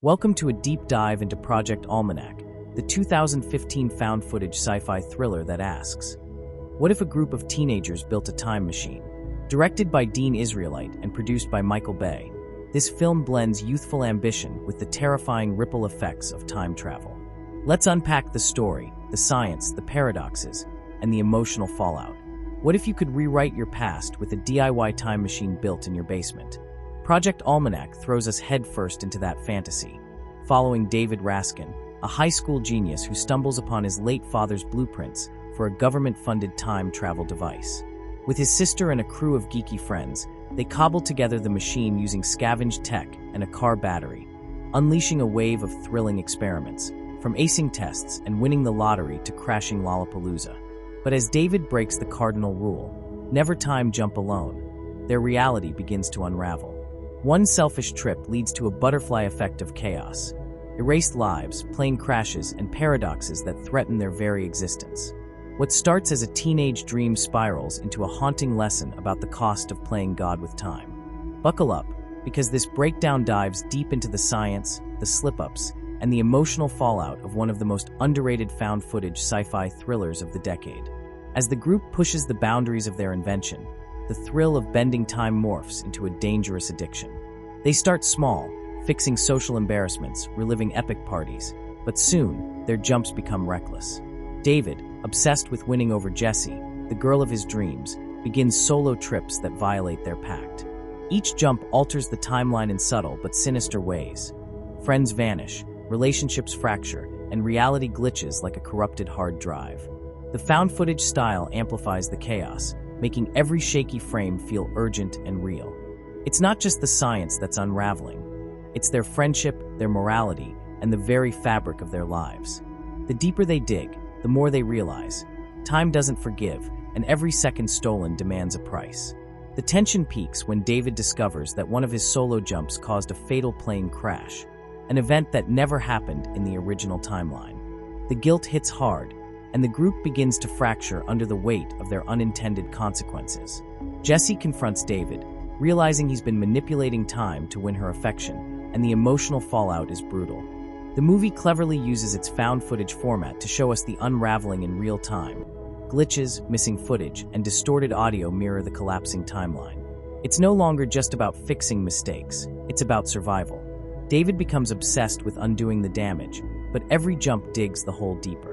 Welcome to a deep dive into Project Almanac, the 2015 found-footage sci-fi thriller that asks, what if a group of teenagers built a time machine? Directed by Dean Israelite and produced by Michael Bay, this film blends youthful ambition with the terrifying ripple effects of time travel. Let's unpack the story, the science, the paradoxes, and the emotional fallout. What if you could rewrite your past with a DIY time machine built in your basement? Project Almanac throws us headfirst into that fantasy, following David Raskin, a high school genius who stumbles upon his late father's blueprints for a government-funded time travel device. With his sister and a crew of geeky friends, they cobble together the machine using scavenged tech and a car battery, unleashing a wave of thrilling experiments, from acing tests and winning the lottery to crashing Lollapalooza. But as David breaks the cardinal rule, never time jump alone, their reality begins to unravel. One selfish trip leads to a butterfly effect of chaos, erased lives, plane crashes, and paradoxes that threaten their very existence. What starts as a teenage dream spirals into a haunting lesson about the cost of playing God with time. Buckle up, because this breakdown dives deep into the science, the slip-ups, and the emotional fallout of one of the most underrated found-footage sci-fi thrillers of the decade. As the group pushes the boundaries of their invention, the thrill of bending time morphs into a dangerous addiction. They start small, fixing social embarrassments, reliving epic parties, but soon, their jumps become reckless. David, obsessed with winning over Jessie, the girl of his dreams, begins solo trips that violate their pact. Each jump alters the timeline in subtle but sinister ways. Friends vanish, relationships fracture, and reality glitches like a corrupted hard drive. The found-footage style amplifies the chaos, making every shaky frame feel urgent and real. It's not just the science that's unraveling. It's their friendship, their morality, and the very fabric of their lives. The deeper they dig, the more they realize, time doesn't forgive, and every second stolen demands a price. The tension peaks when David discovers that one of his solo jumps caused a fatal plane crash, an event that never happened in the original timeline. The guilt hits hard, and the group begins to fracture under the weight of their unintended consequences. Jessie confronts David, realizing he's been manipulating time to win her affection, and the emotional fallout is brutal. The movie cleverly uses its found-footage format to show us the unraveling in real time. Glitches, missing footage, and distorted audio mirror the collapsing timeline. It's no longer just about fixing mistakes, it's about survival. David becomes obsessed with undoing the damage, but every jump digs the hole deeper.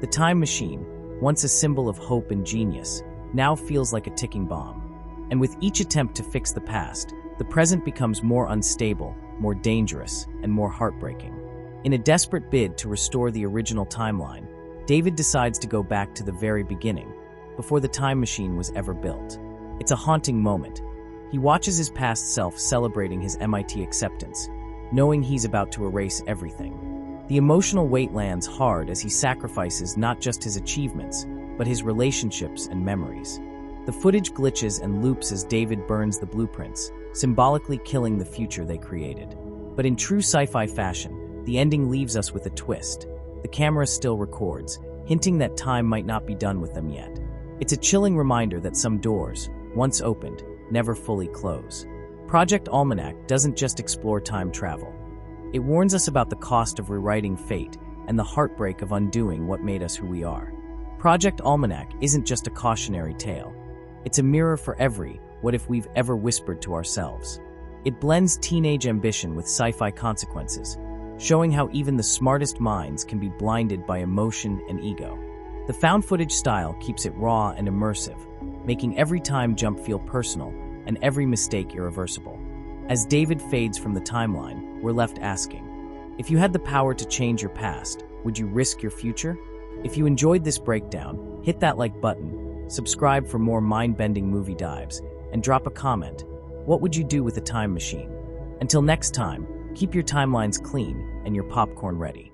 The time machine, once a symbol of hope and genius, now feels like a ticking bomb. And with each attempt to fix the past, the present becomes more unstable, more dangerous, and more heartbreaking. In a desperate bid to restore the original timeline, David decides to go back to the very beginning, before the time machine was ever built. It's a haunting moment. He watches his past self celebrating his MIT acceptance, knowing he's about to erase everything. The emotional weight lands hard as he sacrifices not just his achievements, but his relationships and memories. The footage glitches and loops as David burns the blueprints, symbolically killing the future they created. But in true sci-fi fashion, the ending leaves us with a twist. The camera still records, hinting that time might not be done with them yet. It's a chilling reminder that some doors, once opened, never fully close. Project Almanac doesn't just explore time travel. It warns us about the cost of rewriting fate and the heartbreak of undoing what made us who we are. Project Almanac isn't just a cautionary tale. It's a mirror for every what if we've ever whispered to ourselves. It blends teenage ambition with sci-fi consequences, showing how even the smartest minds can be blinded by emotion and ego. The found-footage style keeps it raw and immersive, making every time jump feel personal and every mistake irreversible. As David fades from the timeline, we're left asking, if you had the power to change your past, would you risk your future? If you enjoyed this breakdown, hit that like button, subscribe for more mind-bending movie dives, and drop a comment. What would you do with a time machine? Until next time, keep your timelines clean and your popcorn ready.